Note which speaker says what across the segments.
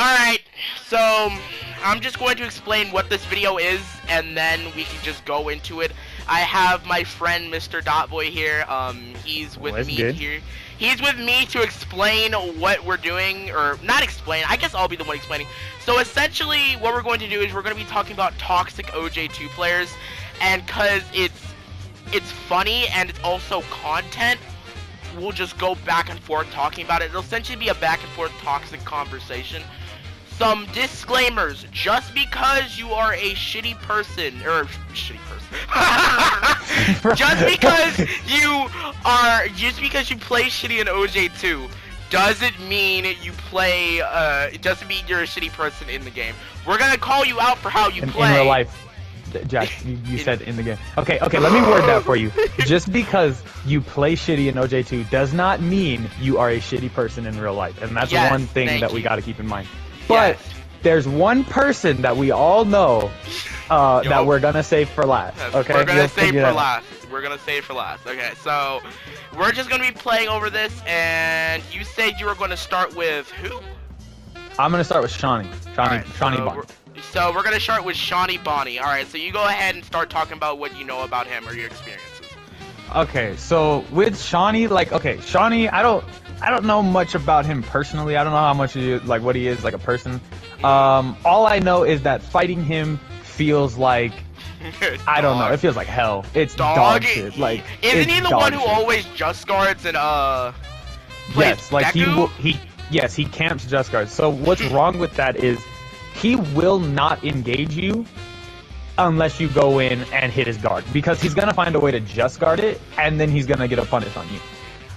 Speaker 1: Alright, so I'm just going to explain what this video is, and then we can just go into it. I have my friend Mr. DOTBOI here. He's with me here. He's with me to explain what we're doing, or not explain, I guess I'll be the one explaining. So essentially, what we're going to do is we're going to be talking about toxic OJ2 players, and cause it's funny and it's also content, we'll just go back and forth talking about it. It'll essentially be a back and forth toxic conversation. Some disclaimers: just because you are a shitty person, or just because you play shitty in OJ2 doesn't mean you play, it doesn't mean you're a shitty person in the game. We're gonna call you out for how you play.
Speaker 2: In real life. Jack, you said in the game. Okay, let me word that for you. Just because you play shitty in OJ2 does not mean you are a shitty person in real life. And that's one thing that we gotta keep in mind. But there's one person that we all know that we're gonna save for last. Okay,
Speaker 1: we're gonna save for last. We're gonna save for last. Okay, so we're just gonna be playing over this, and you said you were gonna start with who?
Speaker 2: I'm gonna start with Shawnee. Shawnee Bonnie.
Speaker 1: So we're gonna start with Shawnee Bonnie. Alright, so you go ahead and start talking about what you know about him or your experiences.
Speaker 2: Okay, so with Shawnee, Shawnee, I don't know much about him personally. I don't know how much what he is like a person. All I know is that fighting him feels like I don't know. It feels like hell. It's dog shit. Like,
Speaker 1: isn't he the one who always just guards and
Speaker 2: yes, like he camps just guards. So what's wrong with that is he will not engage you unless you go in and hit his guard, because he's gonna find a way to just guard it, and then he's gonna get a punish on you.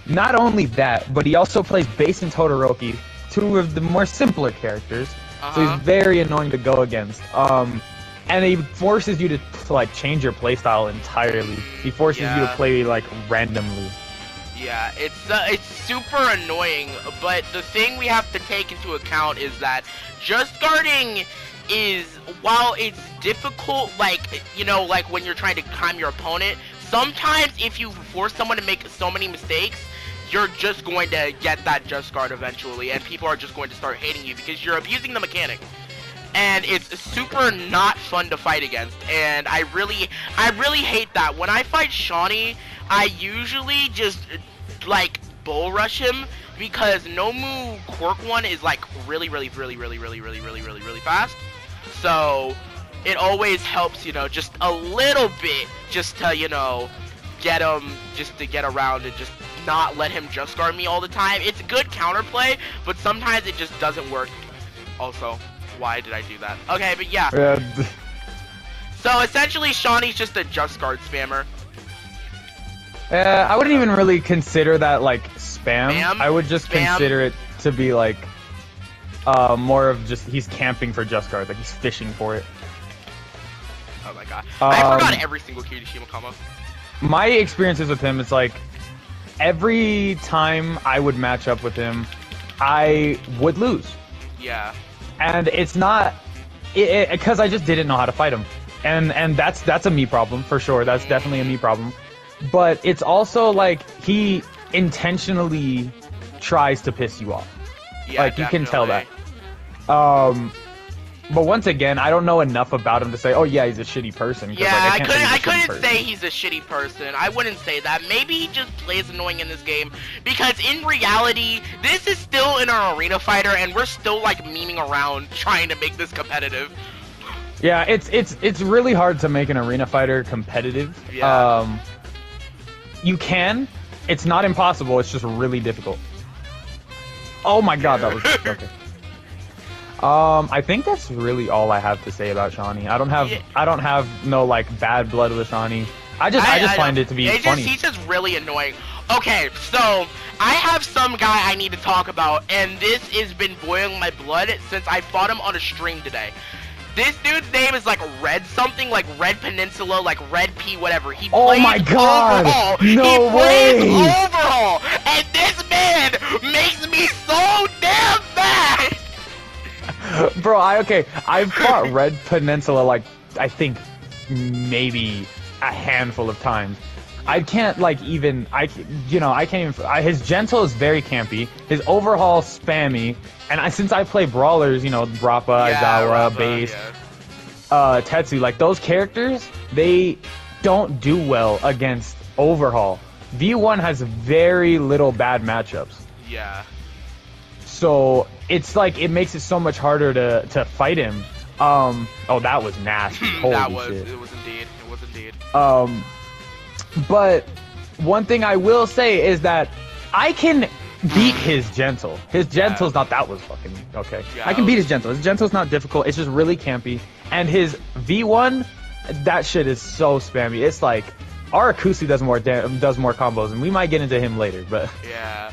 Speaker 2: Not only that, but he also plays base and Todoroki, two of the more simpler characters, so he's very annoying to go against. And he forces you to like change your playstyle entirely. He forces you to play like randomly.
Speaker 1: Yeah, it's super annoying, but the thing we have to take into account is that just guarding is, while it's difficult, like, you know, like when you're trying to time your opponent, sometimes if you force someone to make so many mistakes, you're just going to get that just guard eventually, and people are just going to start hating you because you're abusing the mechanic. And it's super not fun to fight against, and I really hate that. When I fight Shawnee, I usually just like bull rush him, because Nomu Quirk 1 is like really fast. So it always helps, you know, just a little bit, just to, you know, get him, just to get around and just not let him just guard me all the time. It's good counterplay, but sometimes it just doesn't work. Also, why did I do that? Okay, but yeah. So essentially, Shawnee's just a just guard spammer.
Speaker 2: I wouldn't even really consider that like spam. I would just consider it to be like more of just he's camping for just guard, like he's fishing for it.
Speaker 1: Oh my god, I forgot every single Kirishima combo.
Speaker 2: My experiences with him, it's like every time I would match up with him, I would lose.
Speaker 1: Yeah.
Speaker 2: And it's not because I just didn't know how to fight him, and that's a me problem for sure. That's definitely a me problem. But it's also like he intentionally tries to piss you off.
Speaker 1: Yeah,
Speaker 2: like you can tell that. But once again, I don't know enough about him to say, oh yeah, he's a shitty person.
Speaker 1: Yeah, like, I couldn't say he's a shitty person. I wouldn't say that. Maybe he just plays annoying in this game, because in reality, this is still an arena fighter, and we're still like memeing around trying to make this competitive.
Speaker 2: Yeah, it's really hard to make an arena fighter competitive.
Speaker 1: Yeah.
Speaker 2: You can. It's not impossible. It's just really difficult. Oh my god, that was okay. I think that's really all I have to say about Shawnee. I don't have no like bad blood with Shawnee. I just find it to be funny.
Speaker 1: He's just really annoying. Okay, so I have some guy I need to talk about, and this has been boiling my blood since I fought him on a stream today. This dude's name is like Red something, like Red Peninsula, like Red P, whatever. He plays
Speaker 2: my god!
Speaker 1: Overhaul.
Speaker 2: No
Speaker 1: he
Speaker 2: way!
Speaker 1: Plays Overhaul, and this man makes me so damn mad.
Speaker 2: Bro, I've fought Red Peninsula like I think maybe a handful of times, I can't like even I can't even. His gentle is very campy. His overhaul spammy, and since I play brawlers, Rappa, Aizawa, Base, Tetsu, like those characters, they don't do well against overhaul. V1 has very little bad matchups.
Speaker 1: Yeah.
Speaker 2: So it's like it makes it so much harder to fight him. Oh, that was nasty. Holy shit.
Speaker 1: It was indeed. It was indeed.
Speaker 2: But one thing I will say is that I can beat his gentle. His gentle's not that was fucking okay.
Speaker 1: Yeah,
Speaker 2: I can beat his gentle. His gentle's not difficult. It's just really campy. And his V1, that shit is so spammy. It's like Arakusu does more combos, and we might get into him later. But
Speaker 1: yeah.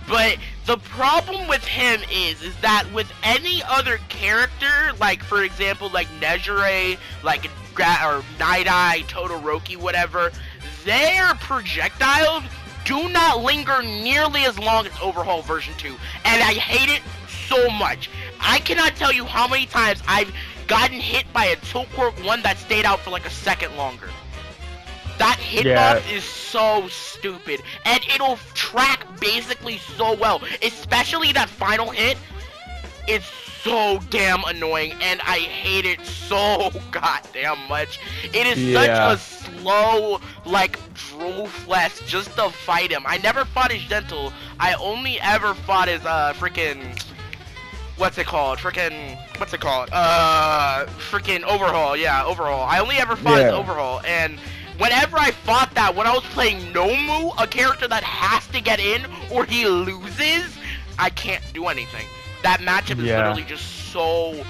Speaker 1: But the problem with him is that with any other character, like for example, like Nejire, like or Night Eye, Todoroki, whatever, their projectiles do not linger nearly as long as Overhaul version 2, and I hate it so much. I cannot tell you how many times I've gotten hit by a tilt quirk one that stayed out for like a second longer. That hitbox is so stupid, and it'll track basically so well, especially that final hit. It's so damn annoying, and I hate it so goddamn much. It is such a slow, like, drool flex just to fight him. I never fought his gentle. I only ever fought his freaking overhaul. Yeah, overhaul. I only ever fought his overhaul, and whenever I fought that, when I was playing Nomu, a character that has to get in or he loses, I can't do anything. That matchup is literally just so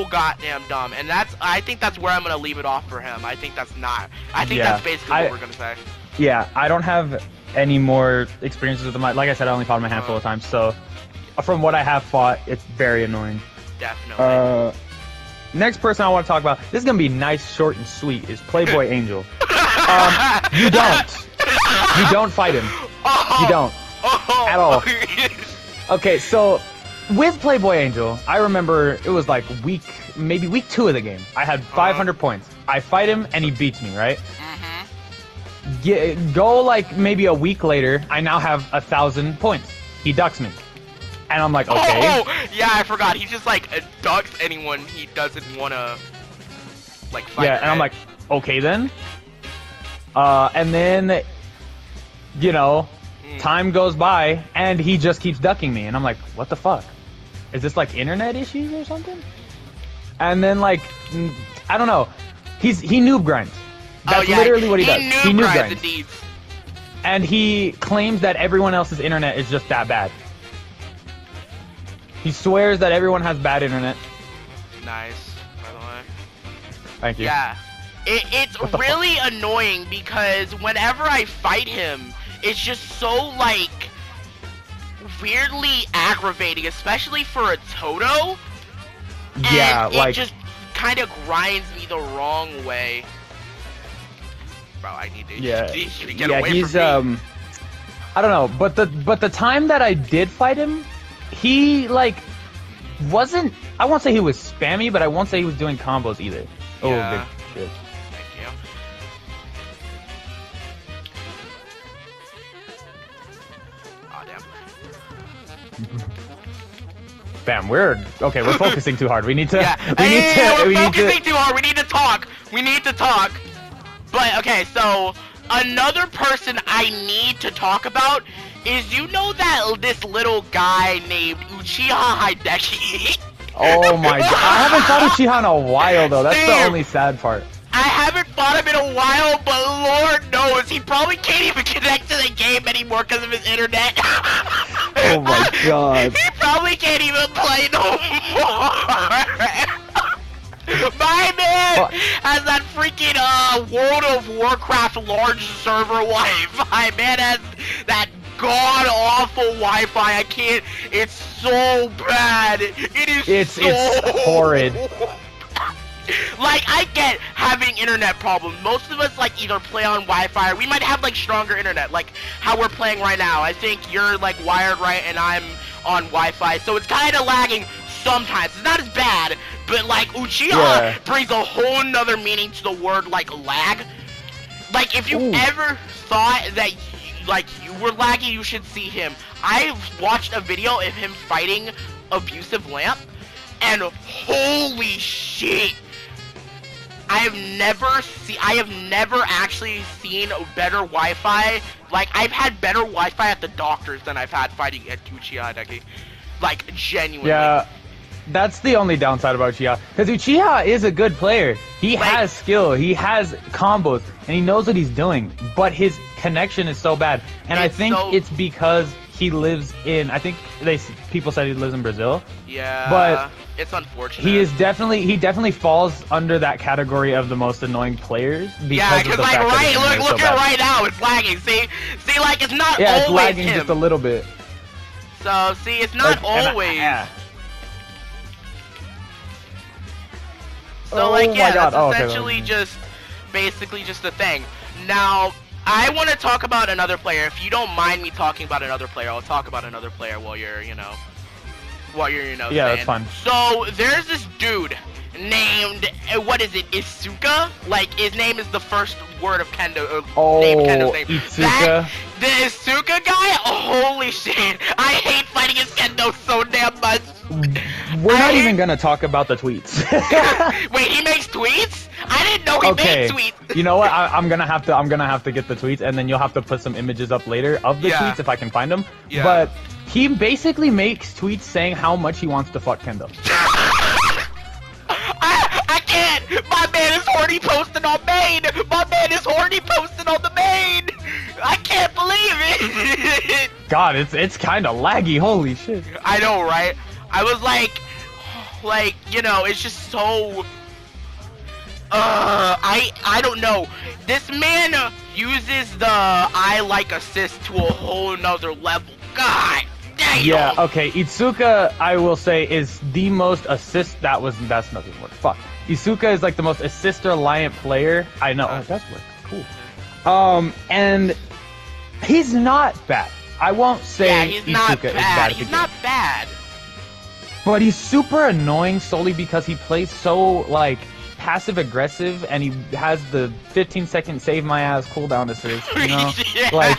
Speaker 1: goddamn dumb, and I think that's where I'm gonna leave it off for him. I think that's basically what we're gonna say.
Speaker 2: Yeah, I don't have any more experiences with him. Like I said, I only fought him a handful of times, so from what I have fought, it's very annoying.
Speaker 1: Definitely.
Speaker 2: Next person I want to talk about, this is going to be nice, short, and sweet, is Playboy Angel. You don't fight him. You don't. At all. Okay, so with Playboy Angel, I remember it was like maybe week 2 of the game. I had 500 points. I fight him, and he beats me, right? Go like maybe a week later, I now have 1,000 points. He ducks me. And I'm like, okay.
Speaker 1: Oh, yeah, I forgot. He just, like, ducks anyone he doesn't want to, like, fight.
Speaker 2: Yeah, and I'm like, okay then. And then, time goes by, and he just keeps ducking me. And I'm like, what the fuck? Is this, like, internet issues or something? And then, like, I don't know. He noob grinds. That's literally what he does. He noob grinds.
Speaker 1: Indeed.
Speaker 2: And he claims that everyone else's internet is just that bad. He swears that everyone has bad internet.
Speaker 1: Nice, by the way.
Speaker 2: Thank you.
Speaker 1: Yeah. It's really annoying because whenever I fight him, it's just so, like, weirdly aggravating, especially for a Toto.
Speaker 2: Yeah,
Speaker 1: and it just kind of grinds me the wrong way. Bro, I need to get away from me.
Speaker 2: I don't know, but the time that I did fight him, he, like, wasn't... I won't say he was spammy, but I won't say he was doing combos either. Oh, big shit.
Speaker 1: Thank you. Oh, damn.
Speaker 2: Bam, we're focusing too hard. We need to...
Speaker 1: We're focusing too hard. We need to talk. We need to talk. But, okay, so... Another person I need to talk about is, that this little guy named Uchiha Hideki?
Speaker 2: Oh my god. I haven't fought Uchiha in a while, though. That's the only sad part.
Speaker 1: I haven't fought him in a while, but Lord knows, he probably can't even connect to the game anymore because of his internet.
Speaker 2: Oh my god.
Speaker 1: He probably can't even play no more. My man has that freaking World of Warcraft large server Wi-Fi. Man has that god-awful Wi-Fi. I can't. It's so bad. It's
Speaker 2: horrid.
Speaker 1: Like, I get having internet problems. Most of us, like, either play on Wi-Fi or we might have, like, stronger internet, like how we're playing right now. I think you're, like, wired right and I'm on Wi-Fi, so it's kind of lagging sometimes. It's not as bad, but, like, Uchiha brings a whole nother meaning to the word, like, lag. Like, if you ever thought that you were laggy, you should see him. I watched a video of him fighting Abusive Lamp, and holy shit! I have never actually seen better Wi-Fi. Like, I've had better Wi-Fi at the doctors than I've had fighting at Uchiha Hideki. Like, genuinely.
Speaker 2: Yeah, that's the only downside about Uchiha. Because Uchiha is a good player. He has skill, he has combos, and he knows what he's doing. But his connection is so bad. And I think it's because he lives in, I think people said he lives in Brazil.
Speaker 1: Yeah,
Speaker 2: but
Speaker 1: it's unfortunate.
Speaker 2: He definitely falls under that category of the most annoying players.
Speaker 1: Yeah, because like look at right now, it's lagging. See, like it's not always
Speaker 2: it's lagging just a little bit.
Speaker 1: So see, it's not always. So like that's essentially just basically just the thing. Now I want to talk about another player. If you don't mind me talking about another player, I'll talk about another player while you're yeah,
Speaker 2: that's fine.
Speaker 1: So there's this dude named what is it, Isuka? Like his name is the first word of Kendo. Name Kendo's name.
Speaker 2: Isuka.
Speaker 1: The Isuka guy. Holy shit! I hate fighting his Kendo so damn much.
Speaker 2: We're not even gonna talk about the tweets.
Speaker 1: Wait, he makes tweets? I didn't know he made tweets.
Speaker 2: You know what? I'm gonna have to get the tweets, and then you'll have to put some images up later of the tweets if I can find them.
Speaker 1: Yeah.
Speaker 2: But he basically makes tweets saying how much he wants to fuck Kendo.
Speaker 1: I can't. My man is horny posting on main. My man is horny posting on the main. I can't believe it.
Speaker 2: God, it's kind of laggy. Holy shit.
Speaker 1: I know, right? I was like, it's just so. I don't know. This man uses the I like assist to a whole nother level. God damn.
Speaker 2: Yeah. Okay. Itsuka, I will say, is the most assist. That's nothing word. Fuck. Isuka is like the most assist reliant player I know. Oh, that's work. Cool. And he's not bad. I won't say
Speaker 1: he's
Speaker 2: Isuka
Speaker 1: not
Speaker 2: is bad.
Speaker 1: He's not bad.
Speaker 2: But he's super annoying solely because he plays so like passive aggressive, and he has the 15-second save my ass cooldown assist. You know, like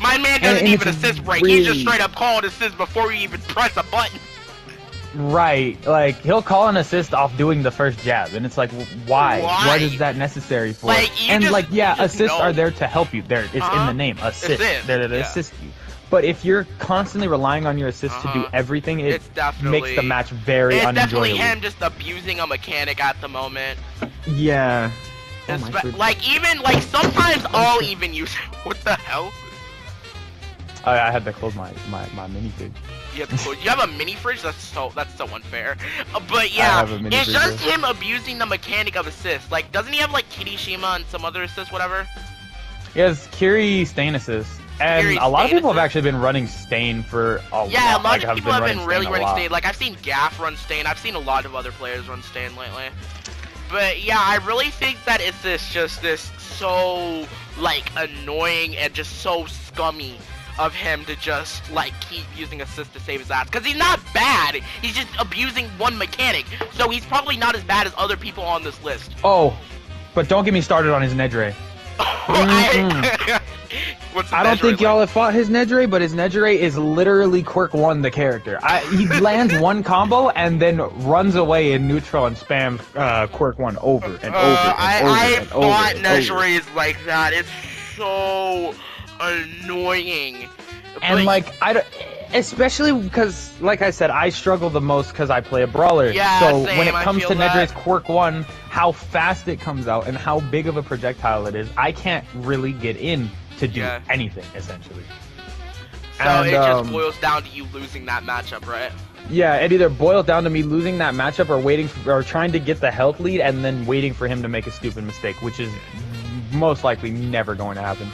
Speaker 1: my man doesn't even assist break. Really... He just straight up called assist before you even press a button.
Speaker 2: Right, like he'll call an assist off doing the first jab, and it's like, why? What is that necessary for? Assists are there to help you. It's in the name, assist. They're to assist you. But if you're constantly relying on your assist to do everything, it makes the match very unenjoyable. It's definitely
Speaker 1: him just abusing a mechanic at the moment.
Speaker 2: Yeah.
Speaker 1: Sometimes I'll even use what the hell?
Speaker 2: I had to close my mini fridge.
Speaker 1: You have a mini fridge? That's so unfair. But yeah, it's just him abusing the mechanic of assist. Like, doesn't he have like Kirishima and some other assist, whatever?
Speaker 2: He has Kiri Stain assist. And a lot of people have actually been running Stain for a while.
Speaker 1: Yeah, a lot of people have been really running Stain. Like, I've seen Gaff run Stain. I've seen a lot of other players run Stain lately. But yeah, I really think that it's this so, like, annoying and just so scummy of him to just, like, keep using assist to save his ass. Because he's not bad. He's just abusing one mechanic. So he's probably not as bad as other people on this list.
Speaker 2: Oh, but don't get me started on his Nedre. I don't think y'all have fought his Nedre, but his Nedre is literally Quirk 1 the character. He lands one combo and then runs away in neutral and spams Quirk 1 over and over and over
Speaker 1: I fought Nedres like that. It's so annoying.
Speaker 2: And especially because, like I said, I struggle the most because I play a brawler.
Speaker 1: Yeah,
Speaker 2: so
Speaker 1: same,
Speaker 2: when it comes to Nedre's Quirk 1, how fast it comes out and how big of a projectile it is, I can't really get in to do anything, essentially.
Speaker 1: So it just boils down to you losing that matchup, right?
Speaker 2: Yeah, it either boils down to me losing that matchup or trying to get the health lead and then waiting for him to make a stupid mistake, which is most likely never going to happen.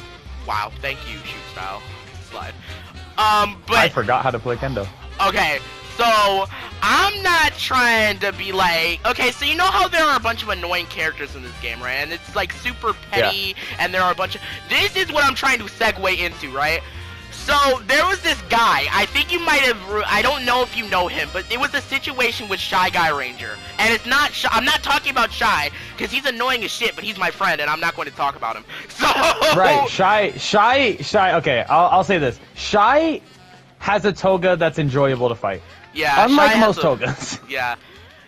Speaker 1: Wow, thank you, shoot style slide. But
Speaker 2: I forgot how to play Kendo.
Speaker 1: Okay, so I'm not trying to be like, okay, so you know how there are a bunch of annoying characters in this game, right? And it's like super petty, and there are a bunch of. This is what I'm trying to segue into, right? So there was this guy. I think you might have. I don't know if you know him, but it was a situation with Shy Guy Ranger, and it's not. I'm not talking about Shy because he's annoying as shit, but he's my friend, and I'm not going to talk about him. So
Speaker 2: right, Shy. Okay, I'll say this. Shy has a toga that's enjoyable to fight.
Speaker 1: Yeah,
Speaker 2: unlike most togas.
Speaker 1: Yeah,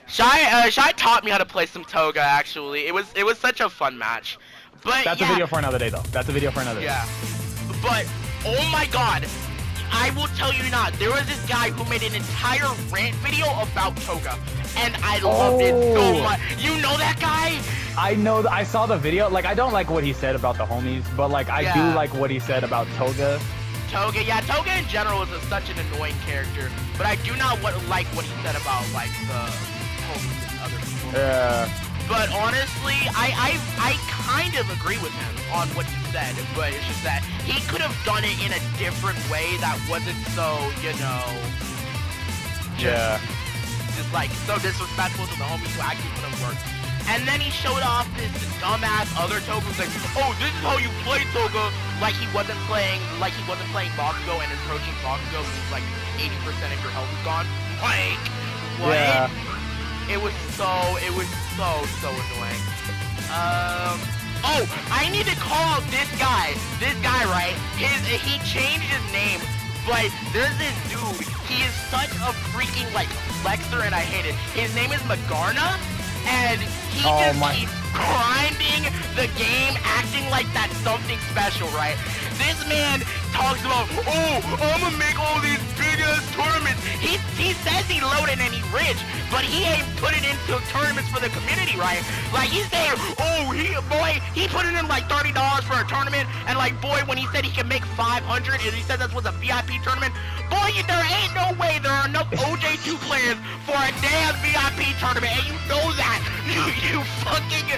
Speaker 1: Shy taught me how to play some toga. Actually, it was such a fun match. But
Speaker 2: that's a video for another day, though. That's a video for another day.
Speaker 1: Yeah, but oh my God, I will tell you not. There was this guy who made an entire rant video about toga, and I loved it so much. You know that guy?
Speaker 2: I know. I saw the video. Like, I don't like what he said about the homies, but like I do like what he said about toga.
Speaker 1: Yeah, Toga in general is such an annoying character, but I do not like what he said about like the homies and other people.
Speaker 2: Yeah.
Speaker 1: But honestly, I kind of agree with him on what he said, but it's just that he could have done it in a different way that wasn't so, you know, just like so disrespectful to the homies who actually put in work. And then he showed off this dumbass other Toga was like, oh, this is how you play Toga, like he wasn't playing Bakugo and approaching Bakugo, which is like 80% of your health is gone. Like, what?
Speaker 2: Yeah.
Speaker 1: It was so annoying. Oh, I need to call out this guy. This guy, right? He changed his name, but there's this dude. He is such a freaking like flexer, and I hate it. His name is Magarna, and he just keeps grinding the game, acting like that's something special, right? This man talks about, oh, I'm gonna make all these big-ass tournaments. He says he loaded and he rich, but he ain't putting into tournaments for the community, right? Like, he's saying, oh, he put in like $30 for a tournament, and like, boy, when he said he could make 500, and he said this was a VIP tournament, boy, there ain't no way there are enough OJ2 players for a damn VIP tournament, and you know that. You fucking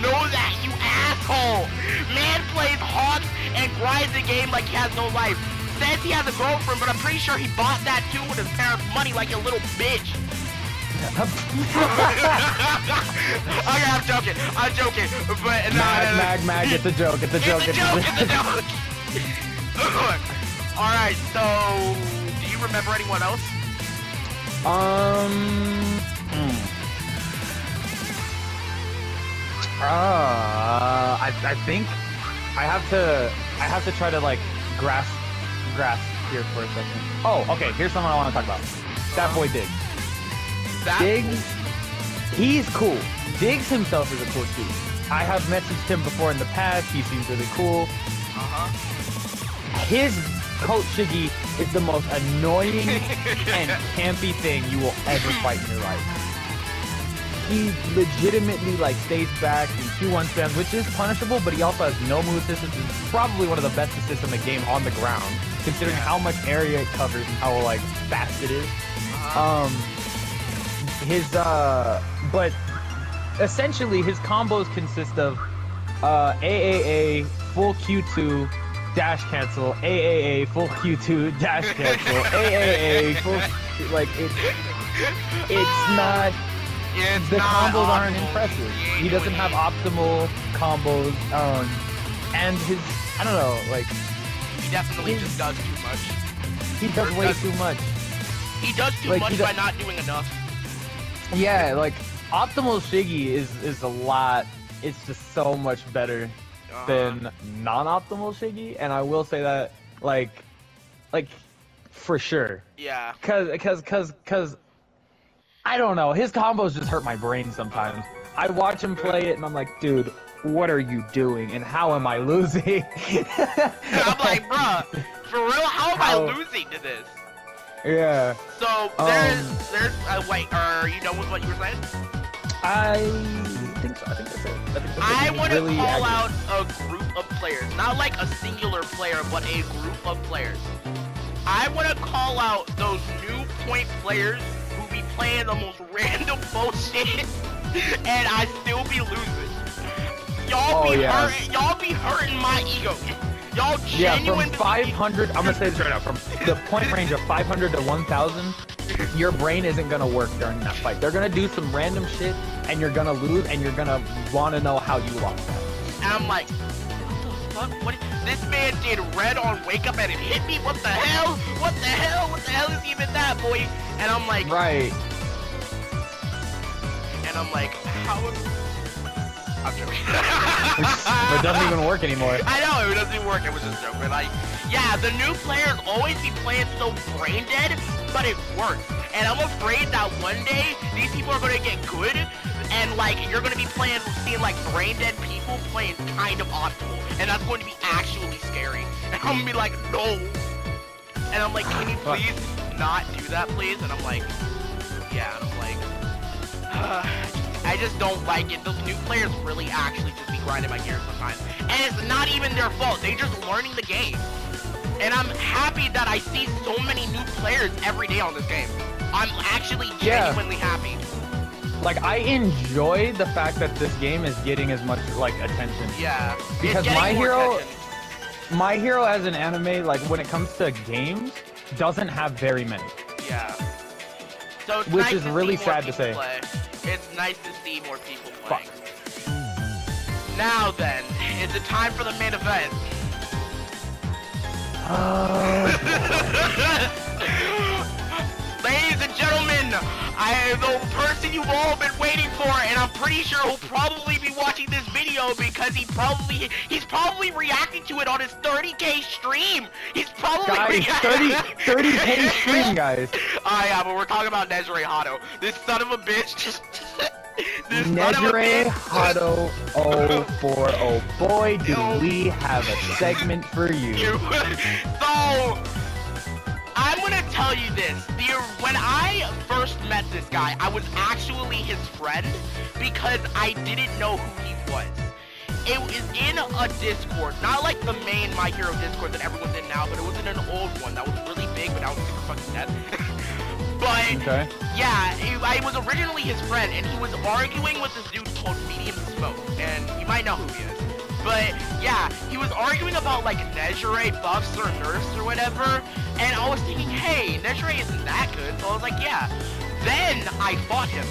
Speaker 1: know that, you asshole. Man plays Hawks and grinds the game like he has no life. Says he has a girlfriend, but I'm pretty sure he bought that too with his parents' money like a little bitch. Okay, I'm joking. But
Speaker 2: Mag, it's a joke. It's a joke.
Speaker 1: Alright, so do you remember anyone else?
Speaker 2: I think I have to try to like grasp here for a second. Oh, okay. Here's someone I want to talk about. That boy Diggs. Diggs, he's cool. Diggs himself is a cool dude. I have messaged him before in the past. He seems really cool. His Coach Shiggy is the most annoying and campy thing you will ever fight in your life. He legitimately like stays back and 2-1 spams, which is punishable, but he also has no move assistance. It's probably one of the best assists in the game on the ground, considering how much area it covers and how like fast it is. But essentially his combos consist of AAA, full Q2, dash cancel, AAA, full Q2, dash cancel, AAA, full, like it's not. The combos aren't impressive. He doesn't have optimal combos, and his, I don't know, like...
Speaker 1: He definitely just does too much.
Speaker 2: He does way too much.
Speaker 1: He does too much by not doing enough.
Speaker 2: Yeah, like, optimal Shiggy is a lot, it's just so much better than non-optimal Shiggy, and I will say that, like, for sure.
Speaker 1: Yeah.
Speaker 2: Cause I don't know. His combos just hurt my brain sometimes. I watch him play it, and I'm like, dude, what are you doing, and how am I losing?
Speaker 1: I'm like, bruh, for real, how am I losing to this?
Speaker 2: Yeah.
Speaker 1: So, there's, wait, you know what you were saying?
Speaker 2: I think so. I think that's it.
Speaker 1: I want to call out a group of players. Not like a singular player, but a group of players. I want to call out those new point players who be playing the most random bullshit, and I still be losing. Y'all be hurting my ego. Y'all genuine.
Speaker 2: From 500, I'm gonna say this right now. From the point range of 500 to 1,000, your brain isn't gonna work during that fight. They're gonna do some random shit, and you're gonna lose, and you're gonna want to know how you lost that.
Speaker 1: And I'm like, what the fuck? This man did red on wake up and it hit me? What the hell? What the hell? What the hell is even that, boy? And I'm like...
Speaker 2: Right.
Speaker 1: And I'm like, how... I'm joking.
Speaker 2: It doesn't even work anymore.
Speaker 1: I know, it doesn't even work. It was just a joke. But like, yeah, the new players always be playing so brain dead, but it works. And I'm afraid that one day, these people are going to get good, and like, you're going to be seeing like brain dead people playing kind of optimal. And that's going to be actually scary. And I'm going to be like, no. And I'm like, can you please not do that, please? And I'm like, yeah, and I'm like, I just don't like it. Those new players really actually just be grinding my gears sometimes. And it's not even their fault. They're just learning the game. And I'm happy that I see so many new players every day on this game. I'm actually genuinely happy.
Speaker 2: Like, I enjoy the fact that this game is getting as much, like, attention.
Speaker 1: Yeah.
Speaker 2: Because My Hero as an anime, like, when it comes to games, doesn't have very many.
Speaker 1: Yeah. So it's
Speaker 2: which
Speaker 1: nice
Speaker 2: is
Speaker 1: to
Speaker 2: really
Speaker 1: see more
Speaker 2: sad to say.
Speaker 1: play. It's nice to see more people playing. Now then, is it time for the main event? Ladies and gentlemen, I am the person you've all been waiting for, and I'm pretty sure he'll probably be watching this video because he's probably reacting to it on his 30K stream. He's probably
Speaker 2: 30K stream, guys.
Speaker 1: Yeah, but we're talking about Nezure Hato. This son of a bitch just...
Speaker 2: Nezure Hato 040. Boy, do we have a segment for you.
Speaker 1: So, I'm gonna tell you this. When I first met this guy, I was actually his friend because I didn't know who he was. It was in a Discord, not like the main My Hero Discord that everyone's in now, but it was in an old one that was really big, but now it's super fucking dead. But, yeah, I was originally his friend, and he was arguing with this dude called Medium Smoke, and you might know who he is. But, yeah, he was arguing about, like, Nezure buffs or nerfs or whatever, and I was thinking, hey, Nezure isn't that good, so I was like, yeah. Then I fought him,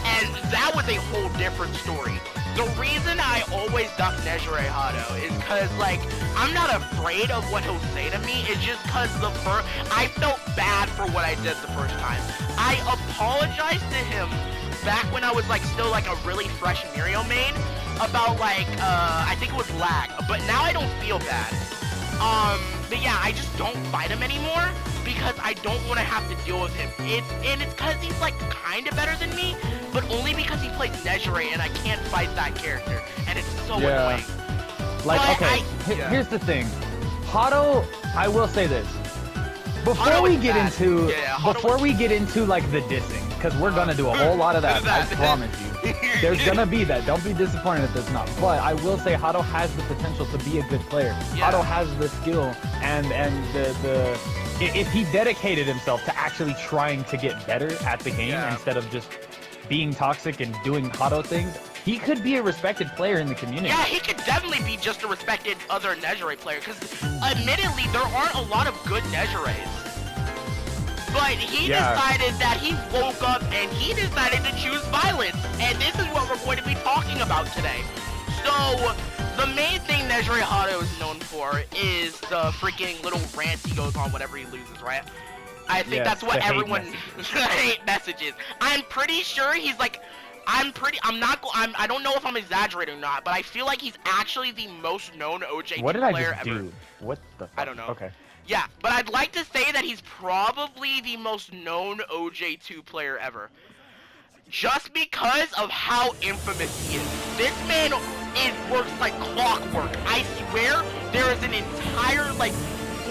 Speaker 1: and that was a whole different story. The reason I always duck Nezure Hato is because, like, I'm not afraid of what he'll say to me. It's just because I felt bad for what I did the first time. I apologized to him back when I was, like, still, like, a really fresh Mirio main about, like, I think it was lag. But now I don't feel bad. But yeah, I just don't fight him anymore because I don't want to have to deal with him. And it's because he's, like, kind of better than me, but only because he plays Nezure and I can't fight that character. And it's so annoying.
Speaker 2: Like,
Speaker 1: but
Speaker 2: okay, here's the thing. Hato, I will say this. Before we get into like the dissing, because we're gonna do a whole lot of that, I promise you. There's gonna be that. Don't be disappointed if there's not. But I will say Hato has the potential to be a good player. Hato has the skill and the if he dedicated himself to actually trying to get better at the game instead of just being toxic and doing Hato things, he could be a respected player in the community. Yeah,
Speaker 1: he could definitely be just a respected other Nezure player, because admittedly, there aren't a lot of good Nezures. But he decided that he woke up and he decided to choose violence. And this is what we're going to be talking about today. So, the main thing Nezure Hato is known for is the freaking little rants he goes on whenever he loses, right? I think that's what everyone hate messages. I'm pretty sure he's like, I don't know if I'm exaggerating or not, but I feel like he's actually the most known OJ2 player ever.
Speaker 2: What the fuck?
Speaker 1: I don't know.
Speaker 2: Okay.
Speaker 1: Yeah, but I'd like to say that he's probably the most known OJ2 player ever. Just because of how infamous he is. This man works like clockwork. I swear there is an entire, like,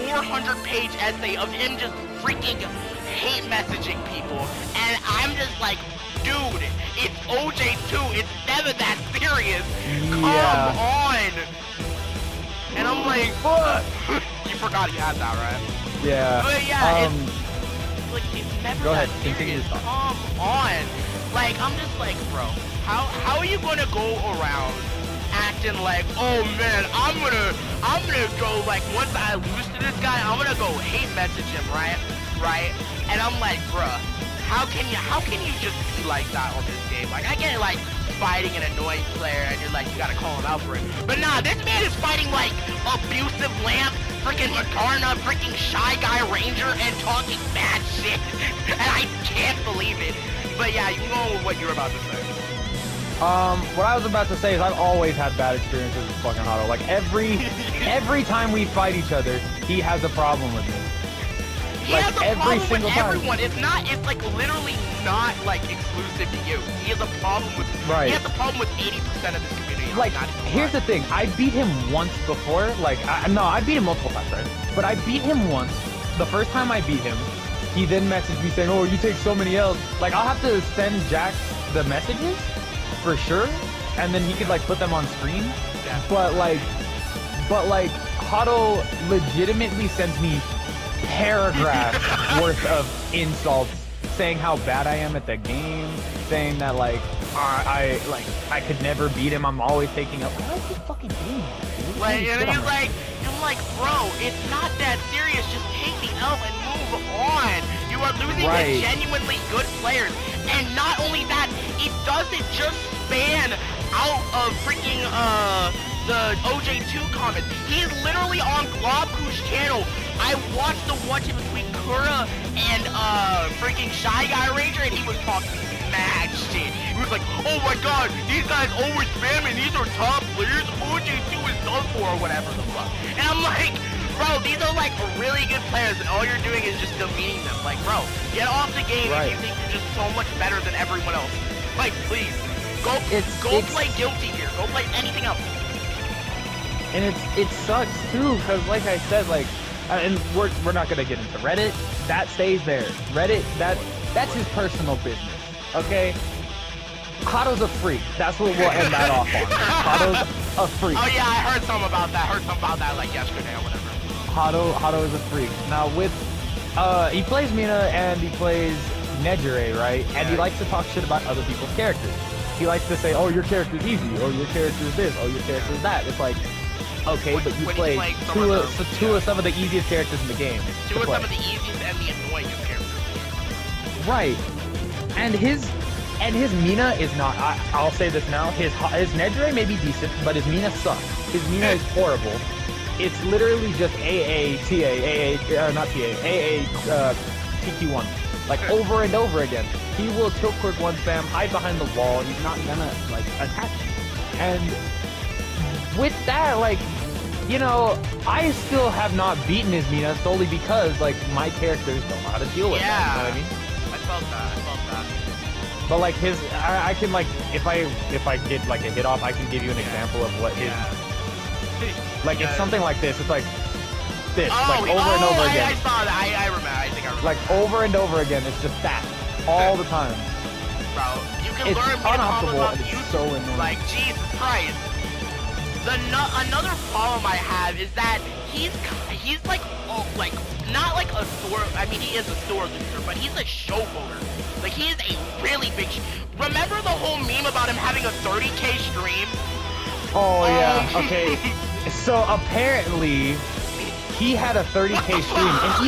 Speaker 1: 400-page essay of him just freaking hate messaging people. And I'm just like, dude, it's OJ2. It's never that serious. Come on. And I'm like, fuck. You forgot he had that, right?
Speaker 2: Yeah.
Speaker 1: But yeah, it's never that serious. Come on. Like, I'm just like, bro, how are you gonna go around acting like, oh man, I'm gonna go, like, once I lose to this guy, I'm gonna go hate message him, right? And I'm like, bruh, how can you just be like that on this game? Like, I get it, like, fighting an annoying player and you're like, you gotta call him out for it. But nah, this man is fighting like abusive lamp, freaking Magarna, freaking shy guy ranger, and talking bad shit. And I can't believe it. But yeah, you can go with what you were about to say.
Speaker 2: What I was about to say is I've always had bad experiences with fucking Otto. Like every time we fight each other, he has a problem with me.
Speaker 1: He has a problem with everyone. It's like literally not like exclusive to you. He has a problem with. Right. He has a problem with 80% of this community.
Speaker 2: Like, here's the thing. I beat him once before. Like, I beat him multiple times, right? But I beat him once. The first time I beat him, he then messaged me saying, "Oh, you take so many L's." Like, I'll have to send Jack the messages for sure, and then he could like put them on screen. Yeah. But like, Hotto legitimately sends me paragraphs worth of insults, saying how bad I am at the game, saying that like I could never beat him. I'm always taking up. Why is he fucking doing that?
Speaker 1: Like, and he's like, I'm like, bro, it's not that serious. Just take the L and move on. You are losing to genuinely good players, and not only that, it doesn't just span out of freaking the OJ2 comments. He's literally on Globku's channel. I watched the one between Kura and freaking Shy Guy Ranger, and he was talking mad shit. He was like, "Oh my god, these guys always spamming. These are top players. OJ2 is done for," or whatever the fuck. And I'm like, bro, these are like really good players, and all you're doing is just demeaning them. Like, bro, get off the game if you think you're just so much better than everyone else. Like, please, go play Guilty here. Go play anything else.
Speaker 2: And it sucks too, cause like I said, like, and we're not gonna get into Reddit. That stays there. Reddit, that's his personal business. Okay. Hotto's a freak. That's what we'll end that off on. Hotto's a freak.
Speaker 1: Oh yeah, I heard something about that like yesterday or whatever.
Speaker 2: Hotto is a freak. Now with he plays Mina and he plays Nejire, right? Yeah. And he likes to talk shit about other people's characters. He likes to say, "Oh, your character's easy. Oh, your character's this. Oh, your character's that." It's like, okay, but you play two of some of the easiest characters in the game.
Speaker 1: Two of some of the easiest and the annoyingest characters.
Speaker 2: Right. And his Mina is not. I'll say this now. His Nejire may be decent, but his Mina sucks. His Mina is horrible. It's literally just TQ1, like over and over again. He will tilt quick one spam, hide behind the wall. He's not gonna like attack you. And with that, like, you know, I still have not beaten his Mina solely because like my characters don't know how to deal with that. You know what I mean?
Speaker 1: I felt that.
Speaker 2: But like I can like if I get like a hit off, I can give you an example of what his like it's something like this. It's like this, like over and over again.
Speaker 1: I saw that. I remember. I think I remember.
Speaker 2: Like over and over again. It's just that all the time.
Speaker 1: Bro, you can learn
Speaker 2: unoptimal and it's so annoying.
Speaker 1: Like Jesus Christ. Another problem I have is that he's like not like a store. I mean, he is a store loser, but he's a showboater. Like, he is a really big. Remember the whole meme about him having a 30K stream?
Speaker 2: Oh yeah. Okay. So apparently, he had a 30K stream, and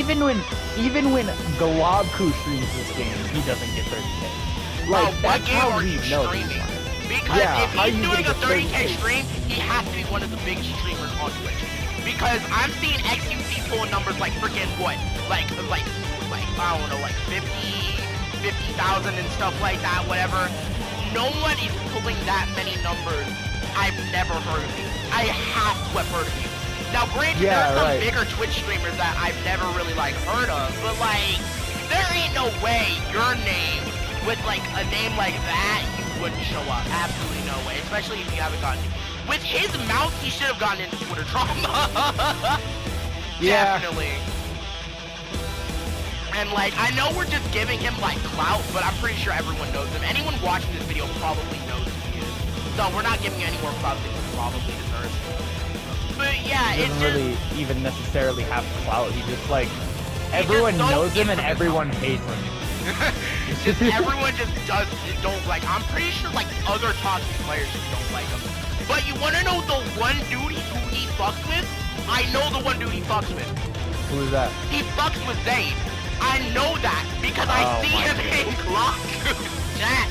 Speaker 2: even when Globku streams this game, he doesn't get 30K. Like, that's how we know.
Speaker 1: Because if he's doing a 30K stream, he has to be one of the big streamers on Twitch. Because I'm seeing XQC pulling numbers like freaking what? Like I don't know, like 50,000 and stuff like that, whatever. No one is pulling that many numbers. I've never heard of you. I have to have heard of you. Now granted, there are some bigger Twitch streamers that I've never really like heard of, but like, there ain't no way your name with like a name like that, you wouldn't show up. Absolutely no way, especially if you haven't gotten with his mouth, he should have gotten into Twitter drama.
Speaker 2: Yeah.
Speaker 1: Definitely. And like, I know we're just giving him like clout, but I'm pretty sure everyone knows him. Anyone watching this video probably knows who he is. So we're not giving any more clout than he probably deserves. But yeah,
Speaker 2: he doesn't really even necessarily have clout. He just like, everyone knows him and everyone hates him.
Speaker 1: Just everyone just don't like. I'm pretty sure like other toxic players just don't like him. But you wanna know the one dude who he fucks with? I know the one dude he fucks with.
Speaker 2: Who is that?
Speaker 1: He fucks with Zayd. I know that because I see him in Glocku's chat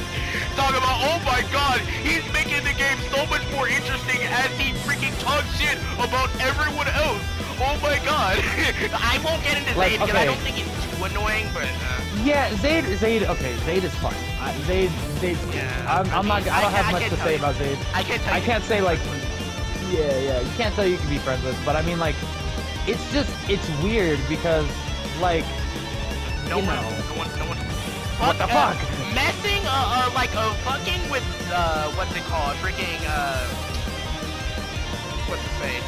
Speaker 1: talking about, oh my god, he's making the game so much more interesting as he freaking talks shit about everyone else. Oh my god. I won't get into Zayd because I don't think it's too annoying, but
Speaker 2: yeah, Zayd, okay, Zayd is fine. Zayd, yeah, I don't have much to say about Zayd. I can't say like, yeah, you can't say you can be friends with, but I mean like, it's weird because like,
Speaker 1: no one.
Speaker 2: What the fuck?
Speaker 1: Messing, fucking with, what's it called? Freaking, what's his face?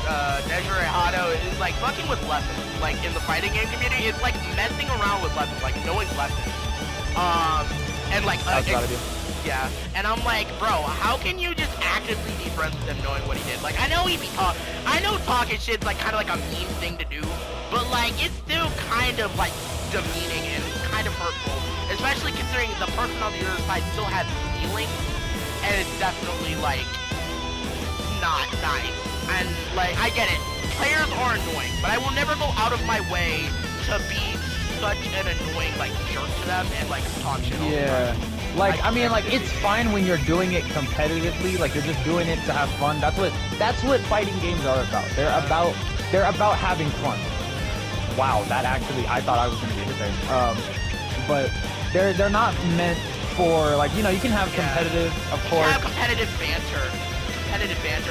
Speaker 1: Nejire Hado is like fucking with lessons. Like in the fighting game community, it's like messing around with lessons, like knowing lessons. And like, yeah. And I'm like, bro, how can you just actively be friends with him knowing what he did? Like, I know talking shit's like kind of like a mean thing to do, but like it's still kind of like demeaning and kind of hurtful, especially considering the person on the other side still has feelings, and it's definitely like not nice. And like, I get it, players are annoying, but I will never go out of my way to be such an annoying like jerk to them and like talk shit all the time.
Speaker 2: Like, I mean, like, it's fine when you're doing it competitively, like, you're just doing it to have fun. That's what fighting games are about. They're about having fun. Wow, that actually, I thought I was gonna get hit there. But they're not meant for, like, you know, you can have competitive, of course.
Speaker 1: You can have competitive banter.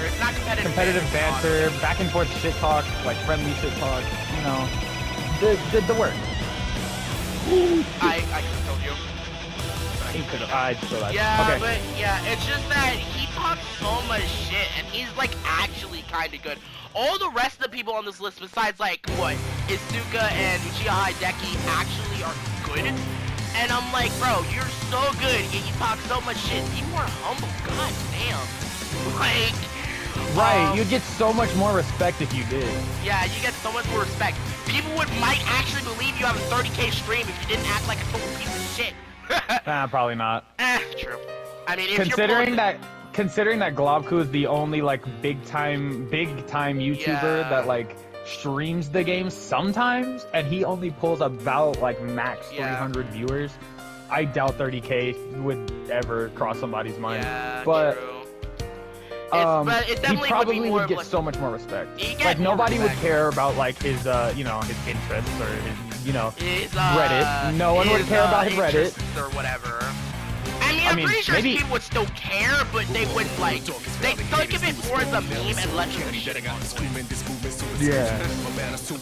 Speaker 1: It's not competitive
Speaker 2: banter, back and forth shit talk, like friendly shit talk, you know, the word.
Speaker 1: I told you. Yeah, okay. But yeah, it's just that he talks so much shit, and he's like actually kind of good. All the rest of the people on this list, besides like what Isuka and Uchiha Hideki, actually are good. And I'm like, bro, you're so good, and you talk so much shit. Be more humble. God damn. Like.
Speaker 2: Right, you'd get so much more respect if you did.
Speaker 1: Yeah, you get so much more respect. People might actually believe you have a 30K stream if you didn't act like a total piece of shit.
Speaker 2: Nah, probably not.
Speaker 1: True. I mean, if
Speaker 2: considering that Globku is the only like big time YouTuber that like streams the game sometimes, and he only pulls about like max 300 viewers, I doubt 30K would ever cross somebody's mind.
Speaker 1: Yeah,
Speaker 2: but
Speaker 1: true.
Speaker 2: He probably would get so much more respect. Like nobody would care about like his his interests or his his Reddit. No one would care about his Reddit
Speaker 1: or whatever. I mean, I'm pretty sure people would still care, but they wouldn't like. They think of it more as a meme and let you shit on it.
Speaker 2: Yeah.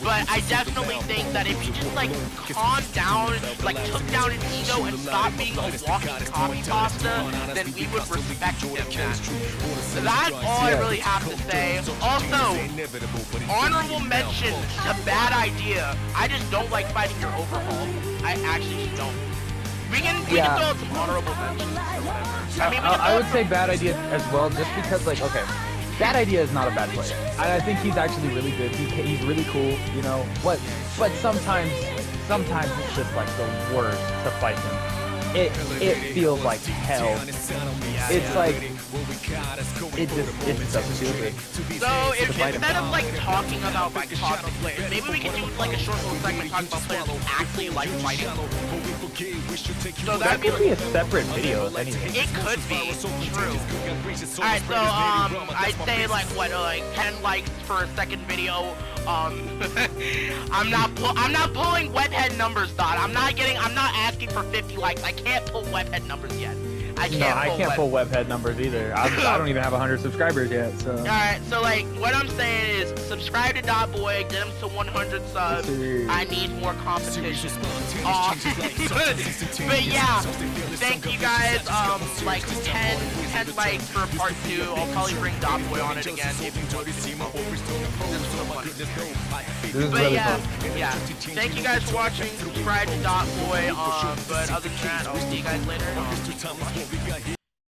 Speaker 1: But I definitely think that if he just like calmed down, like took down his ego and stopped being a walking copy pasta, then we would respect him. So that's all I really have to say. Also, honorable mention to Bad Idea. I just don't like fighting your overhaul. I actually just don't. We can throw out some honorable mentions or whatever. I mean,
Speaker 2: I would say Bad Idea as well, just because, like, okay, Bad Idea is not a bad player. I think he's actually really good. He's really cool, you know. But sometimes it's just like the worst to fight him. It feels like hell. It's like it's so stupid.
Speaker 1: So if instead of like talking about like toxic players, maybe we can do like a short little segment talking about players who actually like fighting. So
Speaker 2: that could be a separate video, if anything.
Speaker 1: It could be true. Alright, so I'd say like 10 likes for a second video. I'm not pulling webhead numbers, Dot. I'm not asking for 50 likes. I can't pull webhead numbers yet. I can't pull
Speaker 2: webhead numbers either. I don't even have 100 subscribers yet, so.
Speaker 1: Alright, so like, what I'm saying is, subscribe to DOTBOI, get him to 100 subs. I need more competition. But yeah, thank you guys, like 10 likes for part 2. I'll probably bring DOTBOI on it again if you want to see more. But yeah, thank you guys for watching, subscribe to DOTBOI, but other than that, I'll see you guys later.